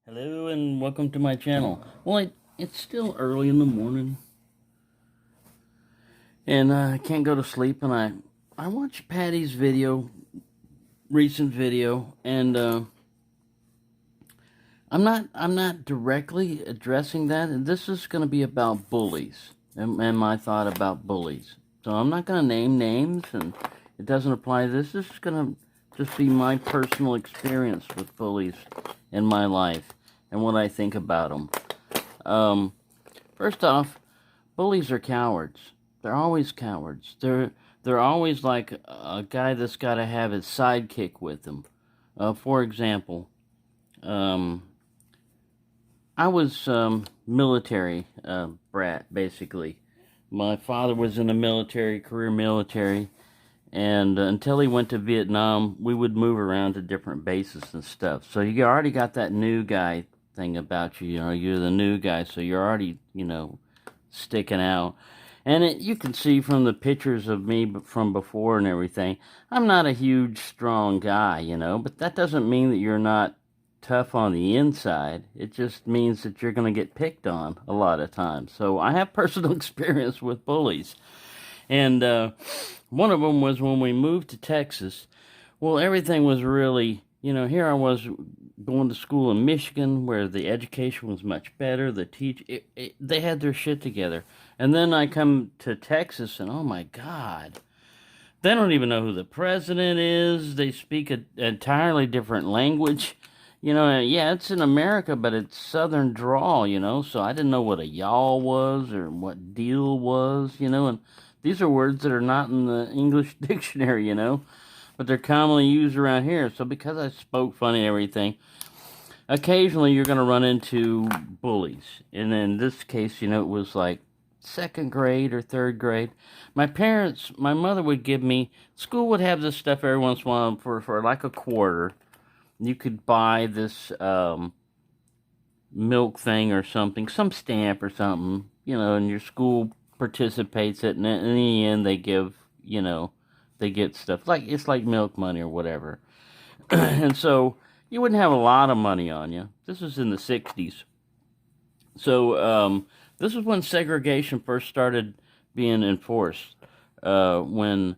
Hello and welcome to my channel. Well, it's still early in the morning, and I can't go to sleep. And I watched Patty's recent video, and I'm not directly addressing that. And this is going to be about bullies and my thought about bullies. So I'm not going to name names, and it doesn't apply to this. This is going to just be my personal experience with bullies in my life and what I think about them. First off, bullies are cowards. They're always cowards. They're always like a guy that's got to have his sidekick with him. For example, I was military brat, basically. My father was in the military, career military, and until he went to Vietnam, we would move around to different bases and stuff. So you already got that new guy thing about you. You know, you're the new guy, so you're already, sticking out. And you can see from the pictures of me from before and everything, I'm not a huge, strong guy, but that doesn't mean that you're not tough on the inside. It just means that you're going to get picked on a lot of times. So I have personal experience with bullies. And one of them was when we moved to Texas. Well, everything was really, here I was going to school in Michigan where the education was much better. They had their shit together. And then I come to Texas and oh my God, they don't even know who the president is. They speak an entirely different language. Yeah, it's in America, but it's Southern drawl, so I didn't know what a y'all was or what deal was, and these are words that are not in the English dictionary, but they're commonly used around here. So because I spoke funny and everything, occasionally you're going to run into bullies. And in this case, it was like second grade or third grade. My mother would give me, school would have this stuff every once in a while for like a quarter. You could buy this milk thing or something, some stamp or something, and your school participates it, and in the end they give, they get stuff. It's like milk money or whatever. And so you wouldn't have a lot of money on you. This was in the 60s. So this is when segregation first started being enforced, when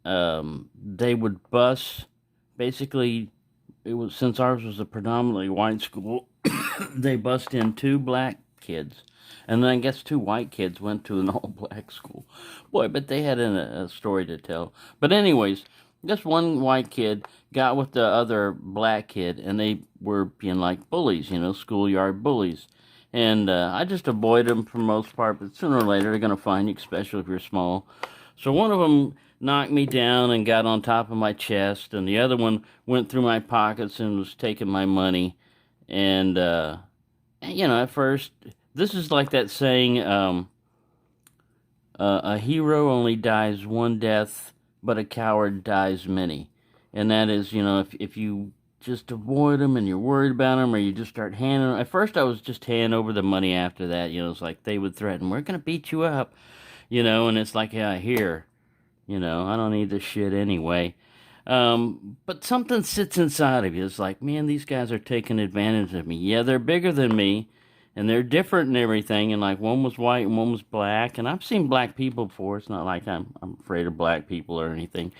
they would bus, basically, it was, since ours was a predominantly white school, they bussed in two black kids, and then I guess two white kids went to an all-black school. Boy, but they had a story to tell. But anyways, this one white kid got with the other black kid, and they were being like bullies, schoolyard bullies. And I just avoid them for the most part, but sooner or later they're going to find you, especially if you're small. So one of them knocked me down and got on top of my chest, and the other one went through my pockets and was taking my money. And, at first, this is like that saying, a hero only dies one death, but a coward dies many. And that is, if you just avoid them and you're worried about them, or you just start handing them. At first, I was just handing over the money after that. It's like they would threaten, we're going to beat you up, and it's like, yeah, here. I don't need this shit anyway. But something sits inside of you. It's like, man, these guys are taking advantage of me. Yeah, they're bigger than me, and they're different and everything. And like one was white and one was black. And I've seen black people before. It's not like I'm afraid of black people or anything.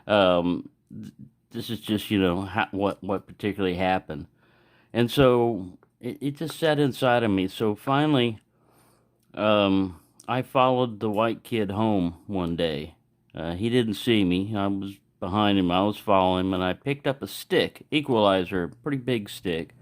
This is just, what particularly happened. And so it just sat inside of me. So finally, I followed the white kid home one day. He didn't see me. I was behind him. I was following him, and I picked up a stick, equalizer, pretty big stick.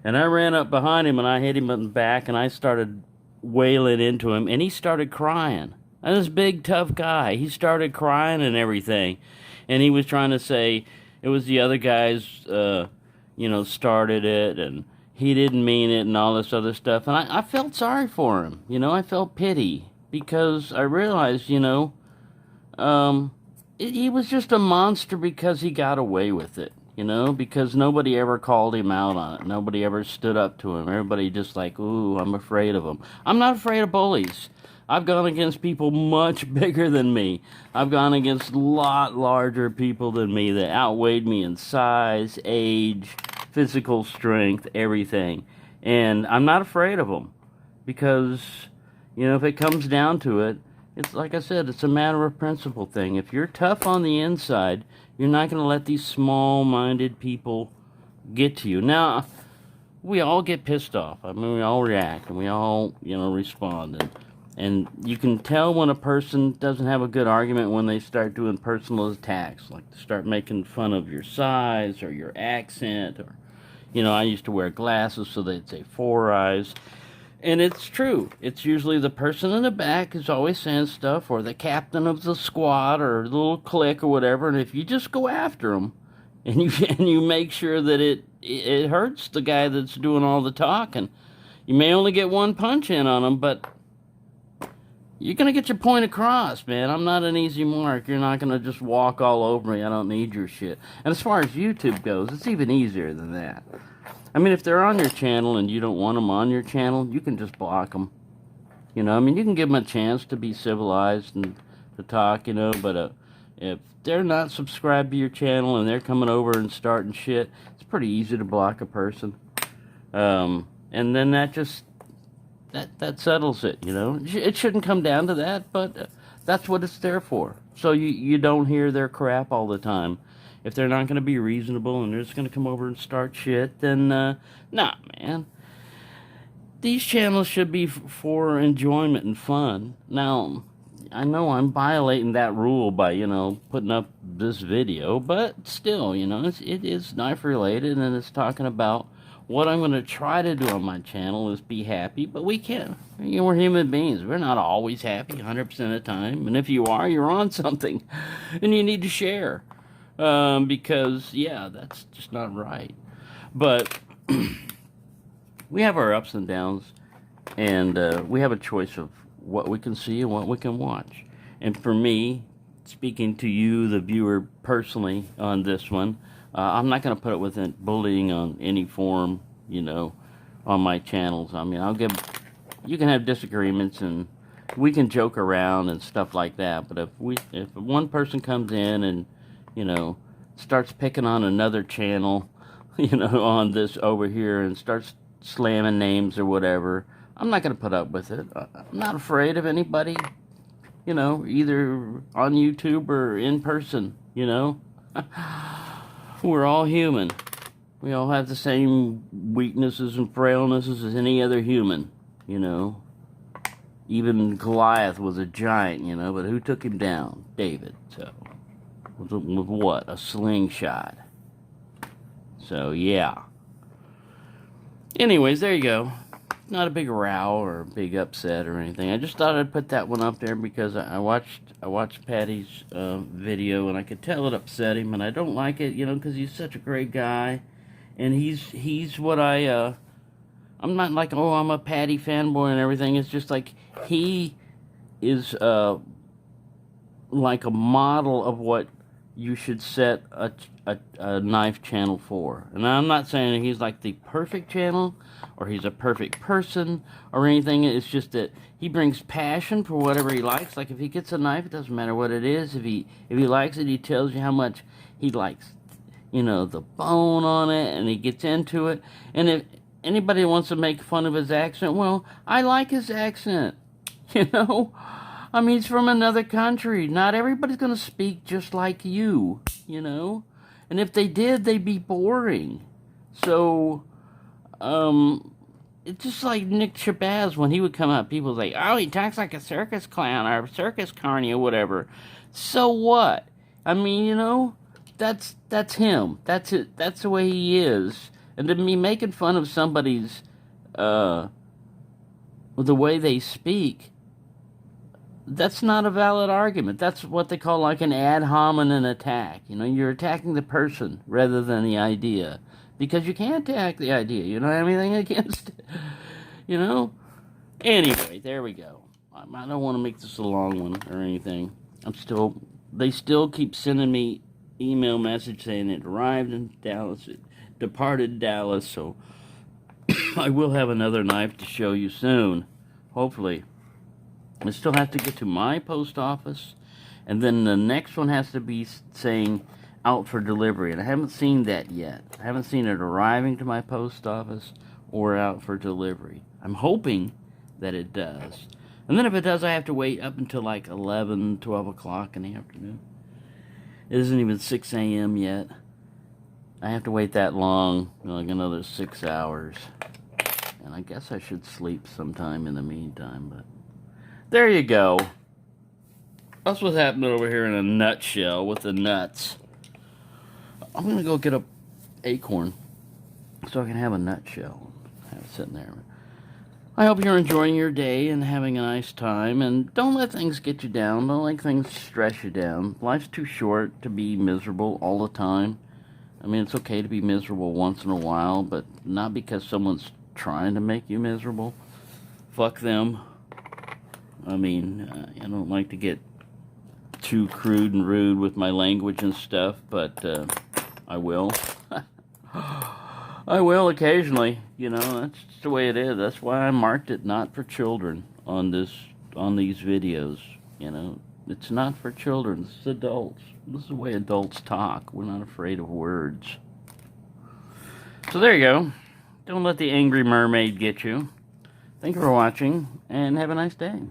And I ran up behind him, and I hit him in the back, and I started wailing into him, and he started crying. And this big, tough guy, he started crying and everything. And he was trying to say it was the other guys, started it, and he didn't mean it, and all this other stuff. And I felt sorry for him. I felt pity, because I realized, he was just a monster because he got away with it, because nobody ever called him out on it. Nobody ever stood up to him. Everybody just like, ooh, I'm afraid of him. I'm not afraid of bullies. I've gone against people much bigger than me. I've gone against a lot larger people than me that outweighed me in size, age, physical strength, everything. And I'm not afraid of them because, if it comes down to it, it's like I said, it's a matter of principle thing. If you're tough on the inside, you're not going to let these small-minded people get to you. Now, we all get pissed off. I mean, we all react, and we all, respond. And you can tell when a person doesn't have a good argument when they start doing personal attacks, like start making fun of your size or your accent, or, I used to wear glasses, so they'd say 4 eyes. And it's true. It's usually the person in the back who's always saying stuff, or the captain of the squad, or the little clique, or whatever. And if you just go after them, and you make sure that it hurts the guy that's doing all the talking, you may only get one punch in on him, but you're going to get your point across, man. I'm not an easy mark. You're not going to just walk all over me. I don't need your shit. And as far as YouTube goes, it's even easier than that. I mean, if they're on your channel and you don't want them on your channel, you can just block them. You can give them a chance to be civilized and to talk, but if they're not subscribed to your channel and they're coming over and starting shit, it's pretty easy to block a person. And then that just, that settles it, It shouldn't come down to that, but that's what it's there for. So you don't hear their crap all the time. If they're not going to be reasonable and they're just going to come over and start shit, then, nah, man. These channels should be for enjoyment and fun. Now, I know I'm violating that rule by, putting up this video, but still, it is knife related, and it's talking about what I'm going to try to do on my channel is be happy, but we can't. We're human beings. We're not always happy 100% of the time, and if you are, you're on something, and you need to share. Because, yeah, that's just not right. But we have our ups and downs, and we have a choice of what we can see and what we can watch. And for me, speaking to you, the viewer, personally on this one, I'm not going to put it with bullying on any form, on my channels. I mean, you can have disagreements, and we can joke around and stuff like that. But if one person comes in and starts picking on another channel, on this over here, and starts slamming names or whatever, I'm not going to put up with it. I'm not afraid of anybody, either on YouTube or in person, We're all human. We all have the same weaknesses and frailnesses as any other human, Even Goliath was a giant, but who took him down? David, so. With what? A slingshot. So, yeah. Anyways, there you go. Not a big row or a big upset or anything. I just thought I'd put that one up there because I watched Patty's video, and I could tell it upset him, and I don't like it, because he's such a great guy, and he's what I'm not like, oh, I'm a Patty fanboy and everything. It's just like he is like a model of what you should set a knife channel for. And I'm not saying he's like the perfect channel or he's a perfect person or anything. It's just that he brings passion for whatever he likes. Like if he gets a knife, it doesn't matter what it is. If he likes it, he tells you how much he likes, the bone on it, and he gets into it. And if anybody wants to make fun of his accent, well, I like his accent, I mean, he's from another country. Not everybody's going to speak just like you, And if they did, they'd be boring. So, it's just like Nick Shabazz, when he would come out, people would say, oh, he talks like a circus clown or a circus carny or whatever. So what? I mean, that's him. That's it. That's the way he is. And to me, making fun of somebody's, the way they speak, that's not a valid argument. That's what they call like an ad hominem attack. You're attacking the person rather than the idea. Because you can't attack the idea. You don't have anything against it. Anyway, there we go. I don't want to make this a long one or anything. They still keep sending me email message saying it arrived in Dallas, it departed Dallas, so I will have another knife to show you soon, hopefully. I still have to get to my post office, and then the next one has to be saying, out for delivery, and I haven't seen that yet. I haven't seen it arriving to my post office or out for delivery. I'm hoping that it does. And then if it does, I have to wait up until like 11, 12 o'clock in the afternoon. It isn't even 6 a.m. yet. I have to wait that long, like another 6 hours. And I guess I should sleep sometime in the meantime, but there you go. That's what's happening over here in a nutshell with the nuts. I'm going to go get a acorn so I can have a nutshell. Have it sitting there. I hope you're enjoying your day and having a nice time. And don't let things get you down. Don't let things stress you down. Life's too short to be miserable all the time. I mean, it's okay to be miserable once in a while, but not because someone's trying to make you miserable. Fuck them. I mean, I don't like to get too crude and rude with my language and stuff, but I will. I will occasionally, you know, that's just the way it is. That's why I marked it not for children on these videos, you know. It's not for children, this is adults. This is the way adults talk. We're not afraid of words. So there you go. Don't let the angry mermaid get you. Thank you for watching, and have a nice day.